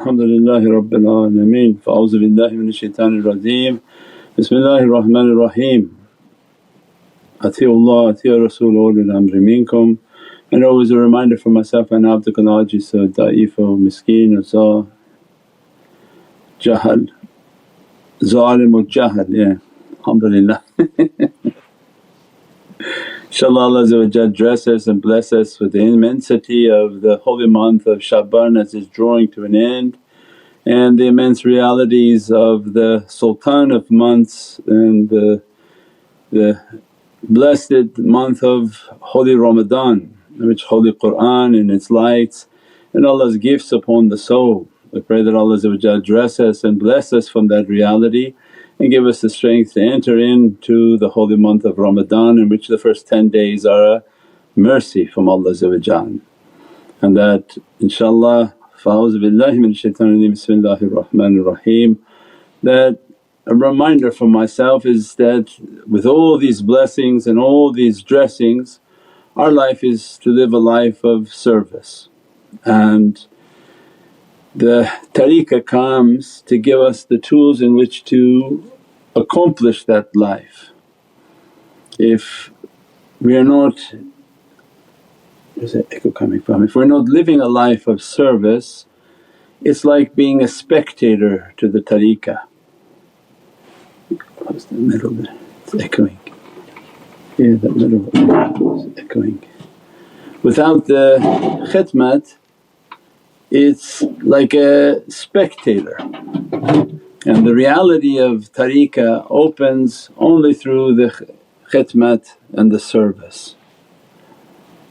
alhamdulillahi rabbil alameen. A'udhu billahi minash shaitanir rajeem. Bismillahir Rahmanir Rahim. Ati'ullah, ati'ur Rasul, ulul amri minkum. And always a reminder for myself, ana abdukal ajiz da'if miskeen za jahal, zalim jahal, yeah, alhamdulillah. InshaAllah Allah dress us and bless us with the immensity of the holy month of Sha'ban as it's drawing to an end, and the immense realities of the sultan of months and the blessed month of holy Ramadan, in which holy Qur'an and its lights and Allah's gifts upon the soul. We pray that Allah dress us and bless us from that reality and give us the strength to enter into the holy month of Ramadan, in which the first 10 days are a mercy from Allah. And that inshaAllah, fa'auzu billahi minash shaitanir rajeem, bismillahir rahmanir rahim, that a reminder for myself is that with all these blessings and all these dressings, our life is to live a life of service. And the tariqah comes to give us the tools in which to accomplish that life. If we are not, where's that echo coming from? If we're not living a life of service, it's like being a spectator to the tariqah. Close the middle there, it's echoing. Yeah, that middle is echoing. Without the khidmat, it's like a spectator, and the reality of tariqah opens only through the khidmat and the service.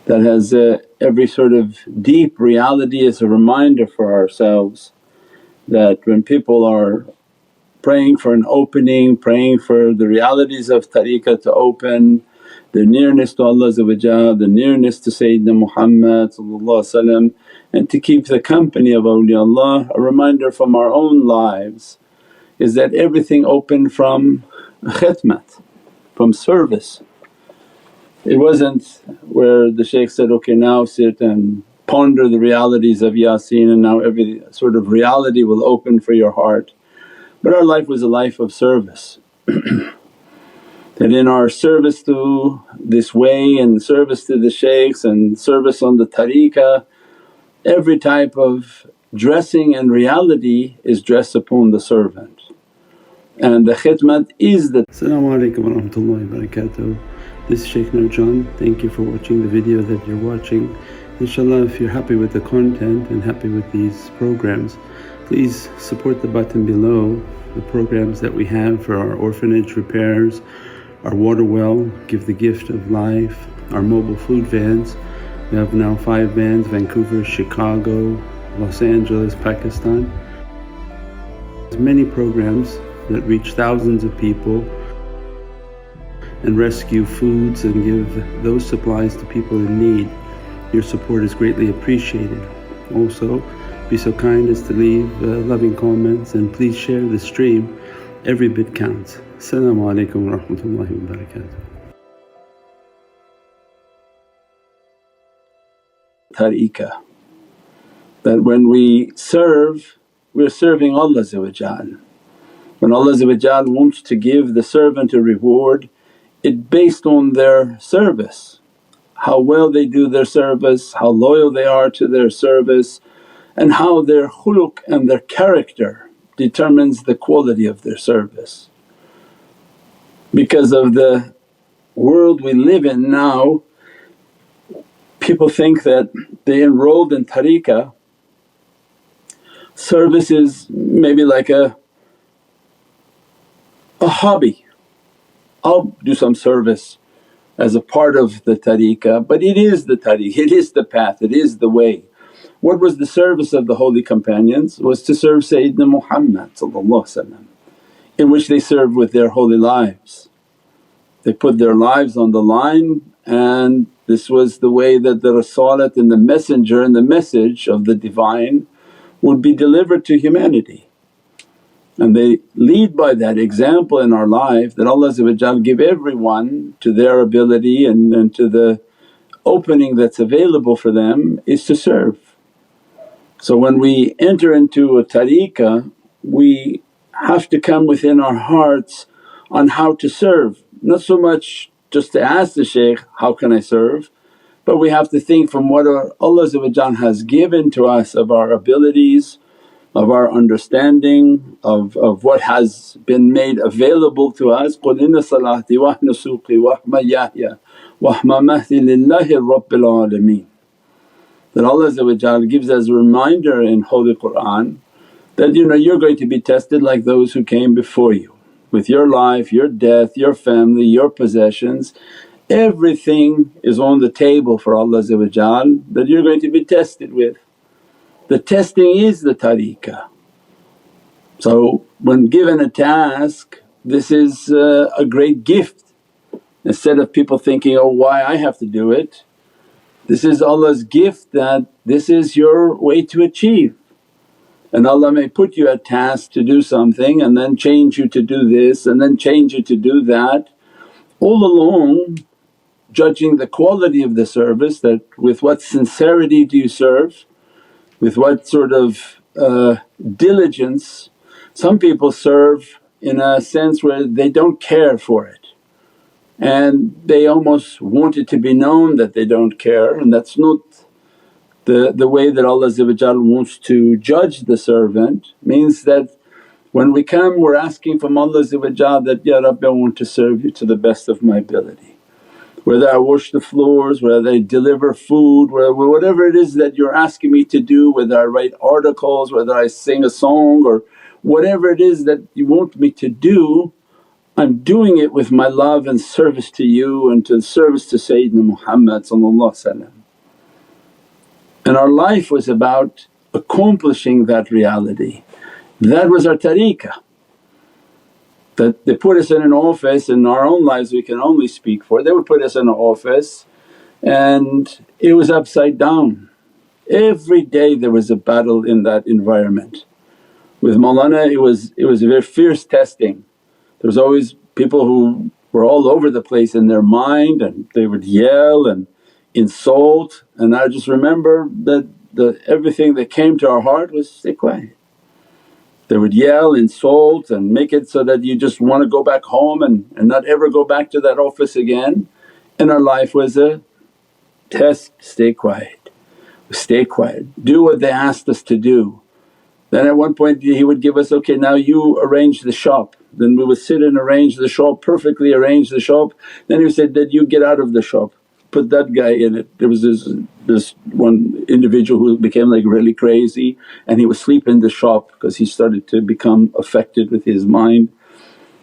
That has every sort of deep reality as a reminder for ourselves that when people are praying for an opening, praying for the realities of tariqah to open, the nearness to Allah, the nearness to Sayyidina Muhammad and to keep the company of awliyaullah. A reminder from our own lives is that everything opened from khidmat, from service. It wasn't where the shaykh said, okay now sit and ponder the realities of Yasin and now every sort of reality will open for your heart. But our life was a life of service that in our service to this way and service to the shaykhs and service on the tariqah, every type of dressing and reality is dressed upon the servant, and the khidmat is the… As-salamu alaykum wa rahmatullahi wa barakatuh. This is Shaykh Nurjan. Thank you for watching the video that you're watching. InshaAllah, if you're happy with the content and happy with these programs, please support the button below, the programs that we have for our orphanage repairs, our water well, Give the Gift of Life, our mobile food vans. We have now 5 vans: Vancouver, Chicago, Los Angeles, Pakistan. There's many programs that reach thousands of people and rescue foods and give those supplies to people in need. Your support is greatly appreciated. Also, be so kind as to leave loving comments and please share the stream. Every bit counts. As-salamu alaykum wa rahmatullahi wa barakatuh. Tariqah, that when we serve, we're serving Allah. When Allah wants to give the servant a reward, it's based on their service, how well they do their service, how loyal they are to their service, and how their khuluq and their character determines the quality of their service. Because of the world we live in now, people think that they enrolled in tariqah, service is maybe like a hobby. I'll do some service as a part of the tariqah, but it is the tariqah, it is the path, it is the way. What was the service of the holy companions? Was to serve Sayyidina Muhammad in which they served with their holy lives. They put their lives on the line, and this was the way that the risalat and the messenger and the message of the Divine would be delivered to humanity. And they lead by that example in our life that Allah give everyone to their ability and to the opening that's available for them is to serve. So when we enter into a tariqah, we have to come within our hearts on how to serve, not so much just to ask the shaykh, how can I serve? But we have to think from what Allah has given to us of our abilities, of our understanding, of what has been made available to us. قُلْ إِنَّ صَلَاتِي وَإِنَّ نُسُكِي وَمَحْيَايَ وَمَمَاتِي لِلَّهِ رَبِّ الْعَالَمِينَ. That Allah gives as a reminder in Holy Qur'an that you're going to be tested like those who came before you with your life, your death, your family, your possessions. Everything is on the table for Allah that you're going to be tested with. The testing is the tariqah. So when given a task, this is a great gift. Instead of people thinking, oh why I have to do it, this is Allah's gift that this is your way to achieve. And Allah may put you a task to do something and then change you to do this and then change you to do that, all along judging the quality of the service, that with what sincerity do you serve, with what sort of diligence. Some people serve in a sense where they don't care for it and they almost want it to be known that they don't care, and that's not the way that Allah wants to judge the servant. Means that when we come we're asking from Allah that, Ya Rabbi, I want to serve you to the best of my ability. Whether I wash the floors, whether I deliver food, whatever it is that you're asking me to do, whether I write articles, whether I sing a song, or whatever it is that you want me to do, I'm doing it with my love and service to you and to service to Sayyidina Muhammad. And our life was about accomplishing that reality. That was our tariqah. That they put us in an office, in our own lives we can only speak for, they would put us in an office and it was upside down. Every day there was a battle in that environment. With Mawlana it was a very fierce testing. There was always people who were all over the place in their mind and they would yell and insult, and I just remember that everything that came to our heart was stay quiet. They would yell, insult and make it so that you just want to go back home and not ever go back to that office again. And our life was a test, stay quiet, do what they asked us to do. Then at one point he would give us, okay now you arrange the shop. Then we would sit and arrange the shop, perfectly arrange the shop. Then he said that you get out of the shop, put that guy in it. There was this one individual who became like really crazy and he would sleep in the shop because he started to become affected with his mind.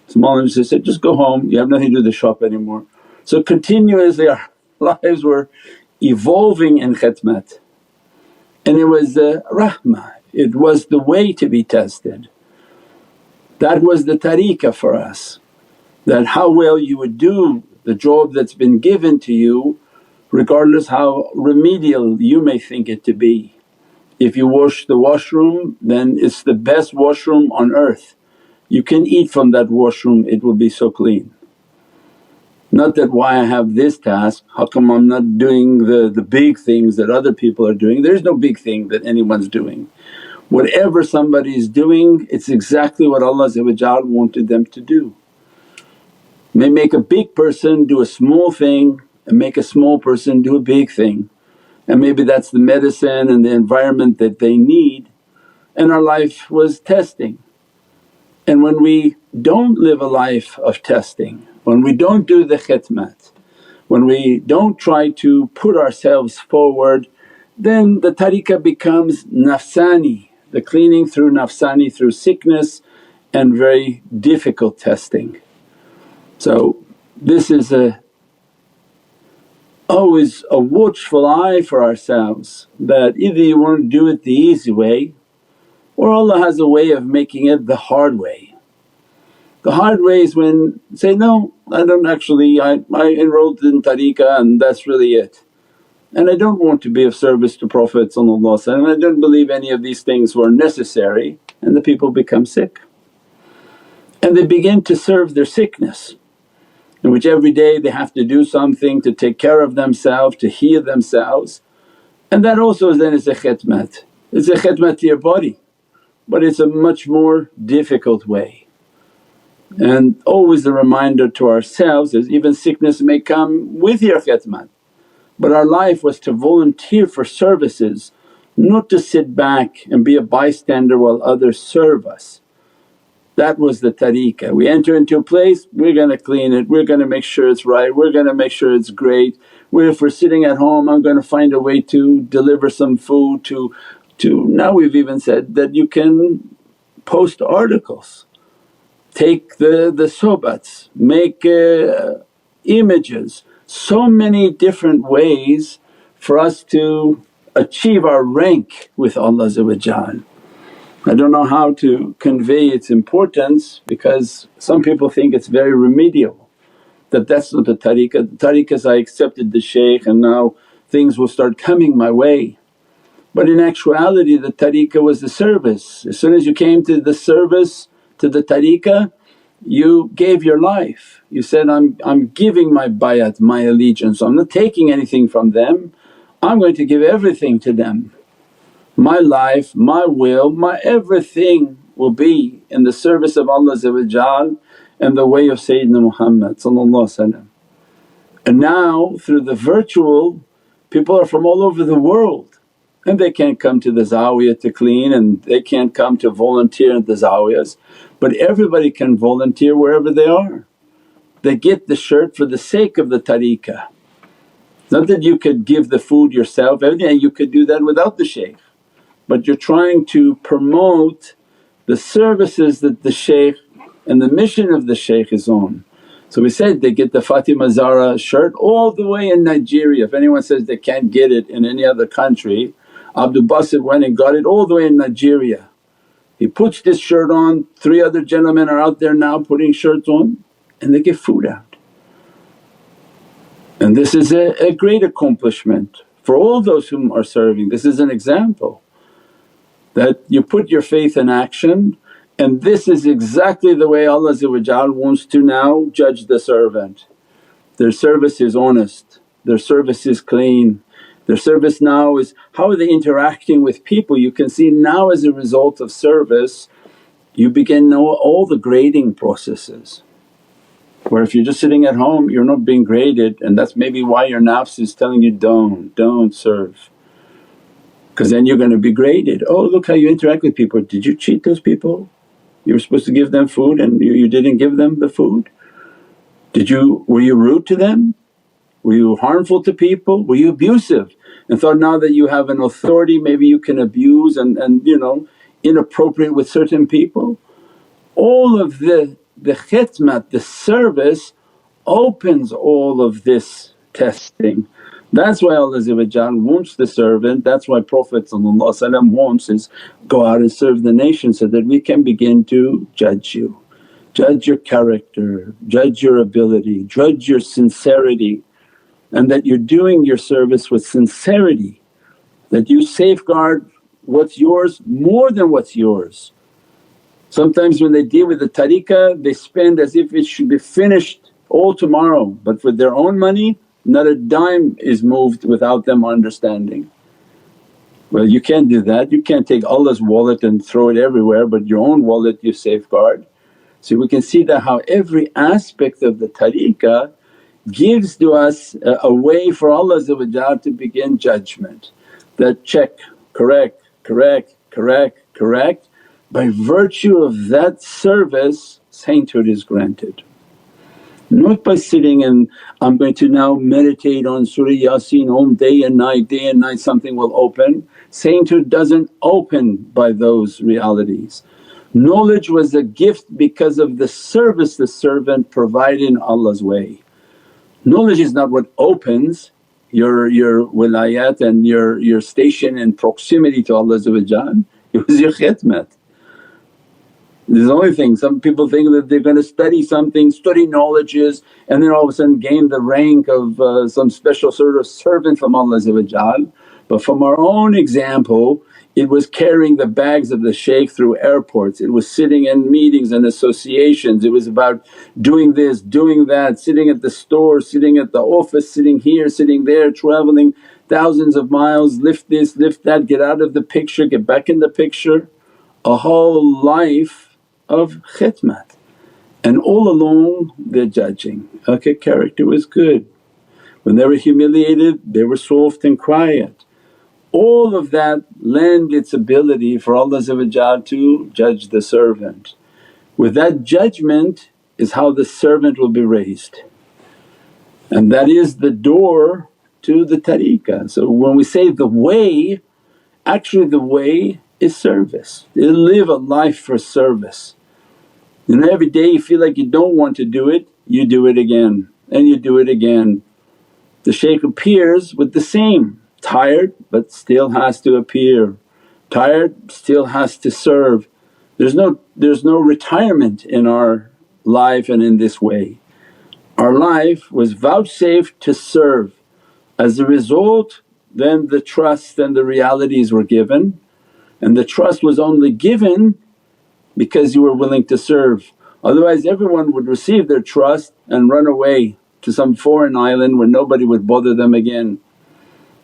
So Mawlana said, just go home, you have nothing to do with the shop anymore. So continuously our lives were evolving in khidmat, and it was rahmah, it was the way to be tested. That was the tariqah for us, that how well you would do the job that's been given to you regardless how remedial you may think it to be. If you wash the washroom then it's the best washroom on earth, you can eat from that washroom, it will be so clean. Not that, why I have this task, how come I'm not doing the big things that other people are doing. There's no big thing that anyone's doing. Whatever somebody is doing it's exactly what Allah wanted them to do. May make a big person do a small thing and make a small person do a big thing, and maybe that's the medicine and the environment that they need. And our life was testing. And when we don't live a life of testing, when we don't do the khidmat, when we don't try to put ourselves forward, then the tariqah becomes nafsani, the cleaning through nafsani, through sickness and very difficult testing. So this is always a watchful eye for ourselves, that either you want to do it the easy way or Allah has a way of making it the hard way. The hard way is when say, no I don't actually, I enrolled in tariqah and that's really it, and I don't want to be of service to Prophet and I don't believe any of these things were necessary, and the people become sick. And they begin to serve their sickness, in which every day they have to do something to take care of themselves, to heal themselves, and that also then is a khidmat. It's a khidmat to your body, but it's a much more difficult way. And always the reminder to ourselves is even sickness may come with your khidmat, but our life was to volunteer for services, not to sit back and be a bystander while others serve us. That was the tariqah. We enter into a place, we're gonna clean it, we're gonna make sure it's right, we're gonna make sure it's great. If we're sitting at home, I'm gonna find a way to deliver some food to now we've even said that you can post articles, take the sobats, make images, so many different ways for us to achieve our rank with Allah. I don't know how to convey its importance because some people think it's very remedial, that's not the tariqah. The tariqah is I accepted the shaykh and now things will start coming my way. But in actuality the tariqah was the service. As soon as you came to the service to the tariqah, you gave your life. You said, I'm giving my bayat, my allegiance, I'm not taking anything from them, I'm going to give everything to them. My life, my will, my everything will be in the service of Allah and the way of Sayyidina Muhammad. And now through the virtual, people are from all over the world and they can't come to the zawiyah to clean and they can't come to volunteer at the zawiyas, but everybody can volunteer wherever they are. They get the shirt for the sake of the tariqah. Not that you could give the food yourself, everything you could do that without the shaykh, but you're trying to promote the services that the shaykh and the mission of the shaykh is on. So we said they get the Fatima Zahra shirt all the way in Nigeria. If anyone says they can't get it in any other country, Abdul Basit went and got it all the way in Nigeria. He puts this shirt on, 3 other gentlemen are out there now putting shirts on and they give food out. And this is a great accomplishment for all those whom are serving. This is an example that you put your faith in action, and this is exactly the way Allah wants to now judge the servant. Their service is honest, their service is clean, their service now is how are they interacting with people. You can see now as a result of service you begin to know all the grading processes, where if you're just sitting at home you're not being graded, and that's maybe why your nafs is telling you don't serve. Because then you're going to be graded, oh look how you interact with people, did you cheat those people? You were supposed to give them food and you didn't give them the food? Were you rude to them? Were you harmful to people? Were you abusive and thought now that you have an authority maybe you can abuse and inappropriate with certain people? All of the khidmat, the service opens all of this testing. That's why Allah wants the servant, that's why Prophet wants is go out and serve the nation so that we can begin to judge you, judge your character, judge your ability, judge your sincerity, and that you're doing your service with sincerity, that you safeguard what's yours more than what's yours. Sometimes when they deal with the tariqah they spend as if it should be finished all tomorrow, but with their own money not a dime is moved without them understanding. Well, you can't do that, you can't take Allah's wallet and throw it everywhere, but your own wallet you safeguard. So we can see that how every aspect of the tariqah gives to us a way for Allah to begin judgment, that check, correct, correct, correct, correct. By virtue of that service sainthood is granted. Not by sitting and I'm going to now meditate on Surah Yasin day and night something will open. Sainthood doesn't open by those realities. Knowledge was a gift because of the service the servant provided in Allah's way. Knowledge is not what opens your wilayat and your station and proximity to Allah, it was your khidmat. This is the only thing. Some people think that they're going to study something, study knowledges and then all of a sudden gain the rank of some special sort of servant from Allah. But from our own example, it was carrying the bags of the shaykh through airports, it was sitting in meetings and associations, it was about doing this, doing that, sitting at the store, sitting at the office, sitting here, sitting there, travelling. thousands of miles, lift this, lift that, get out of the picture, get back in the picture. A whole life of khidmat, and all along they're judging, okay, character was good. When they were humiliated they were soft and quiet. All of that lend its ability for Allah to judge the servant. With that judgment is how the servant will be raised, and that is the door to the tariqah. So when we say the way, actually the way is service. You live a life for service. Every day you feel like you don't want to do it, you do it again and you do it again. The shaykh appears with the same, tired but still has to appear, tired still has to serve. There's no retirement in our life and in this way. Our life was vouchsafed to serve. As a result then the trust and the realities were given, and the trust was only given because you were willing to serve. Otherwise everyone would receive their trust and run away to some foreign island where nobody would bother them again.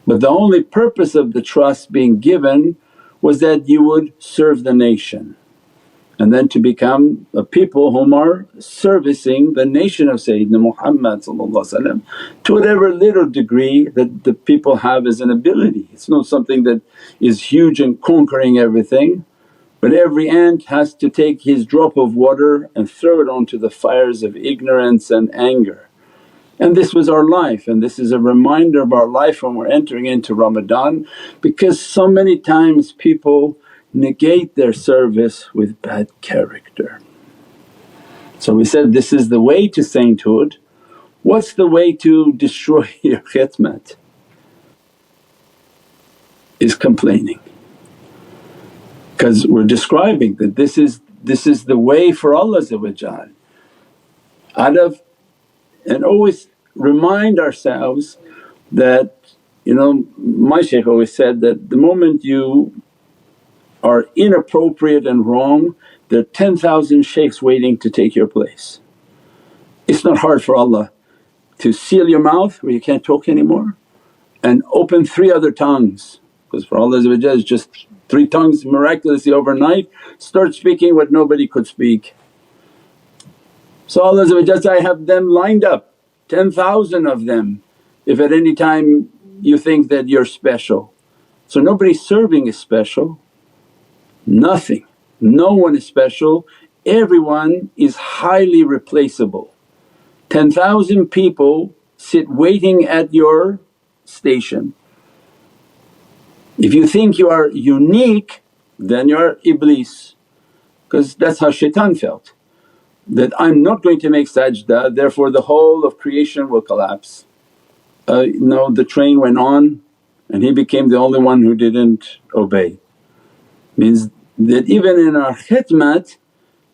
But the only purpose of the trust being given was that you would serve the nation, and then to become a people whom are servicing the nation of Sayyidina Muhammad to whatever little degree that the people have as an ability. It's not something that is huge and conquering everything, but every ant has to take his drop of water and throw it onto the fires of ignorance and anger. And this was our life, and this is a reminder of our life when we're entering into Ramadan, because so many times people negate their service with bad character. So we said this is the way to sainthood. What's the way to destroy your khidmat? Is complaining. Because we're describing that this is the way for Allah out of, and always remind ourselves that my shaykh always said that the moment you are inappropriate and wrong, there are 10,000 shaykhs waiting to take your place. It's not hard for Allah to seal your mouth where you can't talk anymore and open 3 other tongues, because for Allah is just 3 tongues miraculously overnight start speaking what nobody could speak. So Allah says, I have them lined up, 10,000 of them, if at any time you think that you're special. So nobody's serving is special, nothing, no one is special, everyone is highly replaceable. 10,000 people sit waiting at your station. If you think you are unique then you're Iblis, because that's how shaitan felt, that I'm not going to make sajda therefore the whole of creation will collapse. No, the train went on and he became the only one who didn't obey. Means that even in our khidmat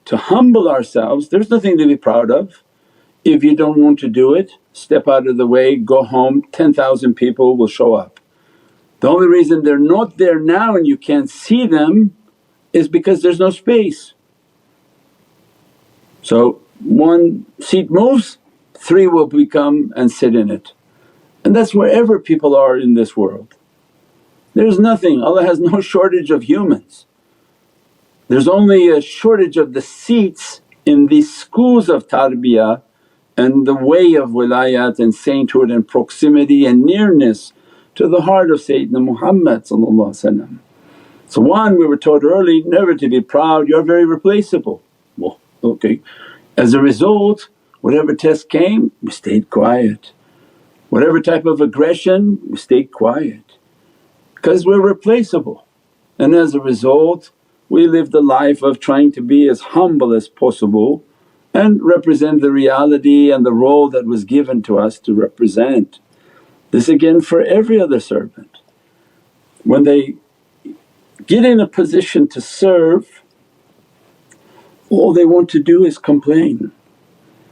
to humble ourselves, there's nothing to be proud of. If you don't want to do it, step out of the way, go home, 10,000 people will show up. The only reason they're not there now and you can't see them is because there's no space. So one seat moves, 3 will become and sit in it, and that's wherever people are in this world. There's nothing, Allah has no shortage of humans. There's only a shortage of the seats in these schools of tarbiyah and the way of wilayat and sainthood and proximity and nearness to the heart of Sayyidina Muhammad. So one, we were taught early never to be proud, you're very replaceable. Well, okay. As a result whatever test came we stayed quiet, whatever type of aggression we stayed quiet because we're replaceable. And as a result we lived a life of trying to be as humble as possible and represent the reality and the role that was given to us to represent. This again for every other servant. When they get in a position to serve, all they want to do is complain.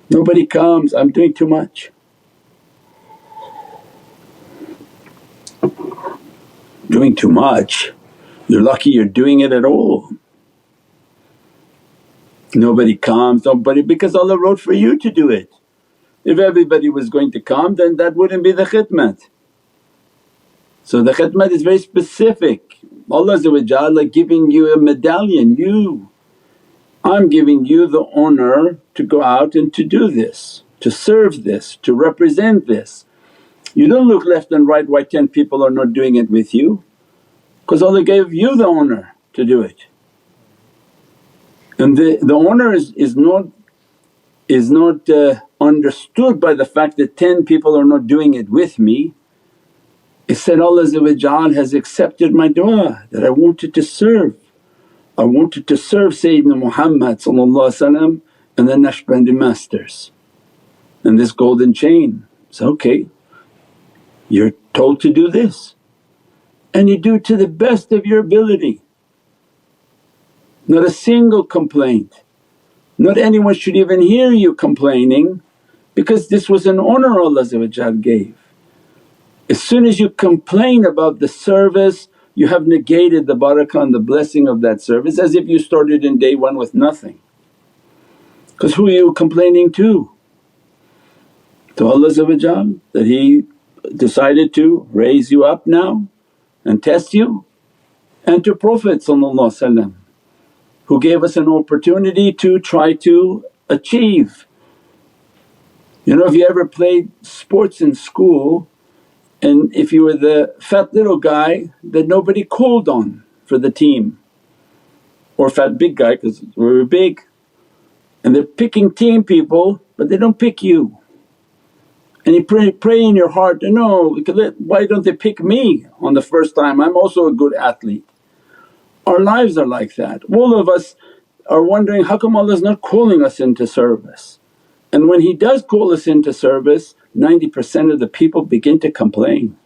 Nobody comes, I'm doing too much. Doing too much? You're lucky you're doing it at all. Nobody comes, nobody, because Allah wrote for you to do it. If everybody was going to come then that wouldn't be the khidmat. So the khidmat is very specific. Allah like giving you a medallion, I'm giving you the honour to go out and to do this, to serve this, to represent this. You don't look left and right why 10 people are not doing it with you, because Allah gave you the honour to do it. And the honour is not understood by the fact that 10 people are not doing it with me. It's that Allah has accepted my du'a that I wanted to serve. I wanted to serve Sayyidina Muhammad and the Naqshbandi masters and this golden chain. So, okay, you're told to do this and you do it to the best of your ability. Not a single complaint, not anyone should even hear you complaining, because this was an honour Allah gave. As soon as you complain about the service, you have negated the barakah and the blessing of that service as if you started in day one with nothing. Because who are you complaining to? To Allah that He decided to raise you up now and test you, and to Prophet who gave us an opportunity to try to achieve. You know, if you ever played sports in school and if you were the fat little guy that nobody called on for the team, or fat big guy because we were big, and they're picking team people but they don't pick you, and you pray in your heart, no, why don't they pick me on the first time, I'm also a good athlete. Our lives are like that. All of us are wondering, how come Allah's not calling us into service? And when He does call us into service, 90% of the people begin to complain,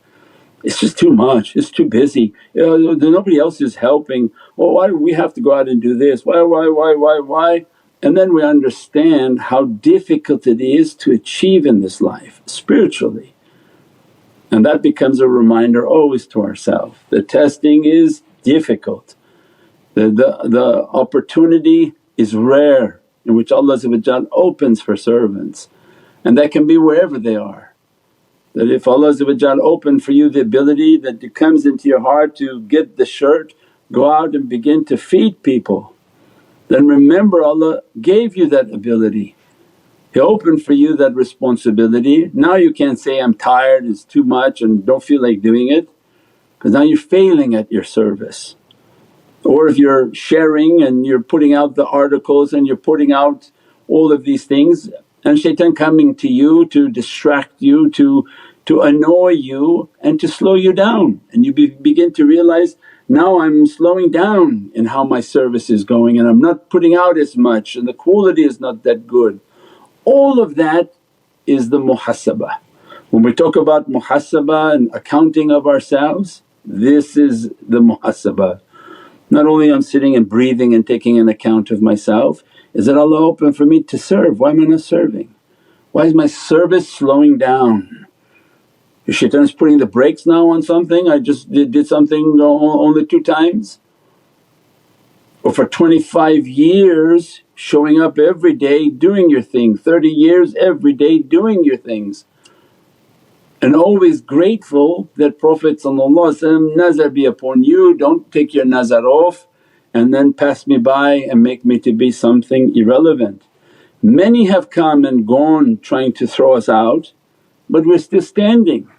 it's just too much, it's too busy, nobody else is helping, why do we have to go out and do this, why? And then we understand how difficult it is to achieve in this life spiritually. And that becomes a reminder always to ourselves, the testing is difficult. The opportunity is rare in which Allah opens for servants, and that can be wherever they are. That if Allah opened for you the ability that it comes into your heart to get the shirt, go out and begin to feed people, then remember Allah gave you that ability. He opened for you that responsibility. Now you can't say, I'm tired, it's too much and don't feel like doing it, because now you're failing at your service. Or if you're sharing and you're putting out the articles and you're putting out all of these things, and shaitan coming to you to distract you, to annoy you and to slow you down, and you begin to realize, now I'm slowing down in how my service is going and I'm not putting out as much and the quality is not that good. All of that is the muhasabah. When we talk about muhasabah and accounting of ourselves, this is the muhasabah. Not only I'm sitting and breathing and taking an account of myself, is that Allah opened for me to serve, why am I not serving? Why is my service slowing down? Is shaitan's putting the brakes now on something, I just did something only 2 times? Or for 25 years showing up every day doing your thing, 30 years every day doing your things, and always grateful that Prophet nazar be upon you, don't take your nazar off and then pass me by and make me to be something irrelevant. Many have come and gone trying to throw us out, but we're still standing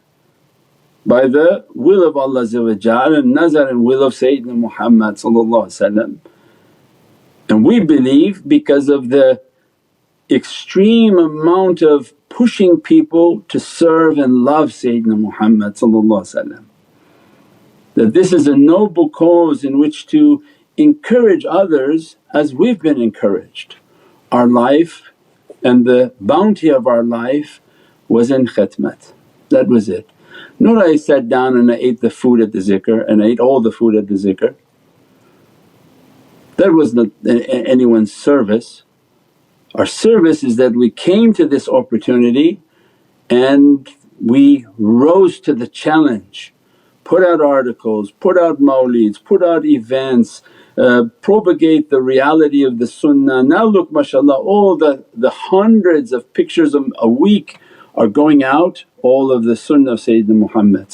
by the will of Allah and nazar and will of Sayyidina Muhammad. And we believe because of the extreme amount of pushing people to serve and love Sayyidina Muhammad that this is a noble cause in which to encourage others as we've been encouraged. Our life and the bounty of our life was in khidmat, that was it. Not I sat down and I ate the food at the zikr and I ate all the food at the zikr, that was not anyone's service. Our service is that we came to this opportunity and we rose to the challenge, put out articles, put out mawlids, put out events, propagate the reality of the sunnah. Now look mashaAllah, all the hundreds of pictures a week are going out, all of the sunnah of Sayyidina Muhammad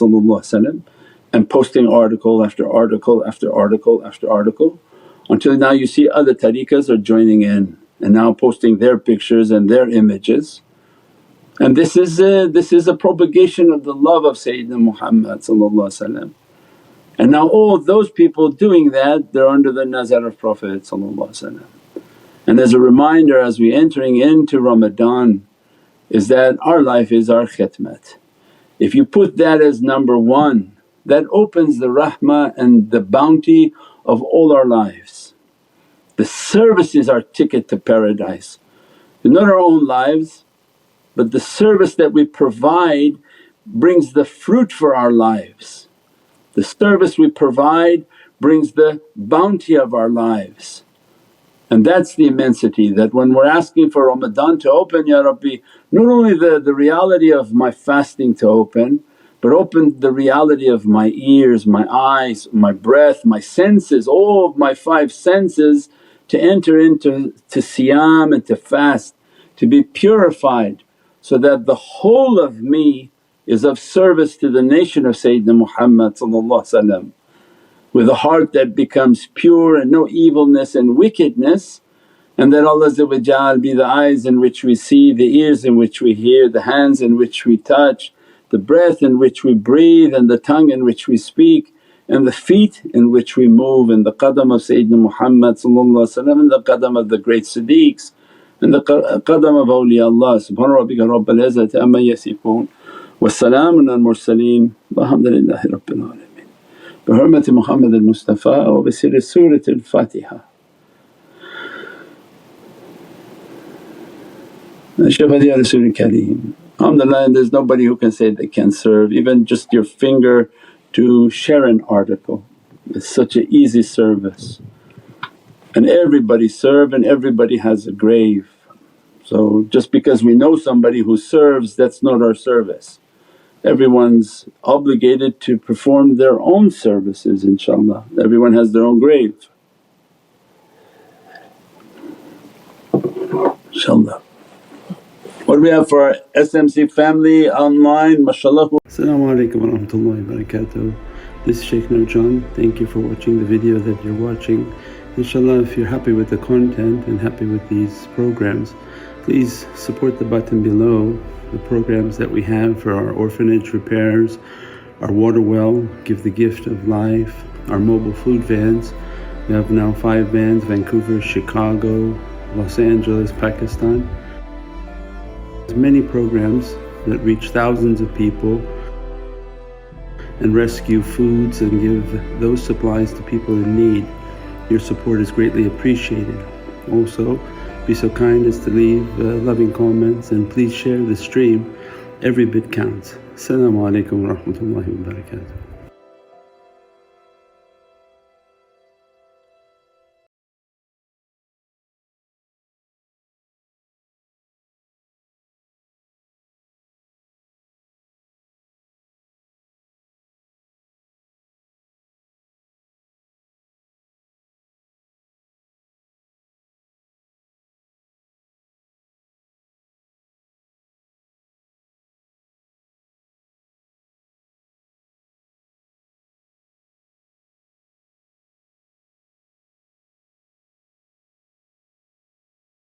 and posting article after article after article after article, until now you see other tariqas are joining in and now posting their pictures and their images. And this is a propagation of the love of Sayyidina Muhammad. And now all those people doing that, they're under the nazar of Prophet. And as a reminder, as we entering into Ramadan, is that our life is our khidmat. If you put that as number one, that opens the rahmah and the bounty of all our lives. The service is our ticket to paradise, not our own lives, but the service that we provide brings the fruit for our lives. The service we provide brings the bounty of our lives. And that's the immensity, that when we're asking for Ramadan to open, Ya Rabbi, not only the reality of my fasting to open, but open the reality of my ears, my eyes, my breath, my senses, all of my 5 senses to enter into siyam and to fast, to be purified, so that the whole of me is of service to the nation of Sayyidina Muhammad, with a heart that becomes pure and no evilness and wickedness. And that Allah be the eyes in which we see, the ears in which we hear, the hands in which we touch, the breath in which we breathe, and the tongue in which we speak, and the feet in which we move, and the qadam of Sayyidina Muhammad and the qadam of the great Siddiqs and the qadam of awliyaullah. Subhana rabbika rabbil izzati amma yasifoon wa salaamun al mursaleen walhamdulillahi rabbil alameen. Bi hurmati Muhammad al-Mustafa wa bi sirri Surat al-Fatiha. Shafati ya Rasul Kareem. Alhamdulillah, there's nobody who can say they can serve, even just your finger to share an article. It's such an easy service. And everybody serve and everybody has a grave. So just because we know somebody who serves, that's not our service. Everyone's obligated to perform their own services, inshaAllah. Everyone has their own grave, inshaAllah. What do we have for our SMC family online, mashaAllah? As-salamu alaykum wa rahmatullahi wa barakatuh. This is Shaykh Nurjan. Thank you for watching the video that you're watching. InshaAllah, if you're happy with the content and happy with these programs, please support the button below, the programs that we have for our orphanage repairs, our water well, Give the Gift of Life, our mobile food vans. We have now 5 vans: Vancouver, Chicago, Los Angeles, Pakistan. There's many programs that reach thousands of people and rescue foods and give those supplies to people in need. Your support is greatly appreciated. Also, be so kind as to leave loving comments and please share the stream. Every bit counts. As-salamu alaykum wa rahmatullahi wa barakatuh.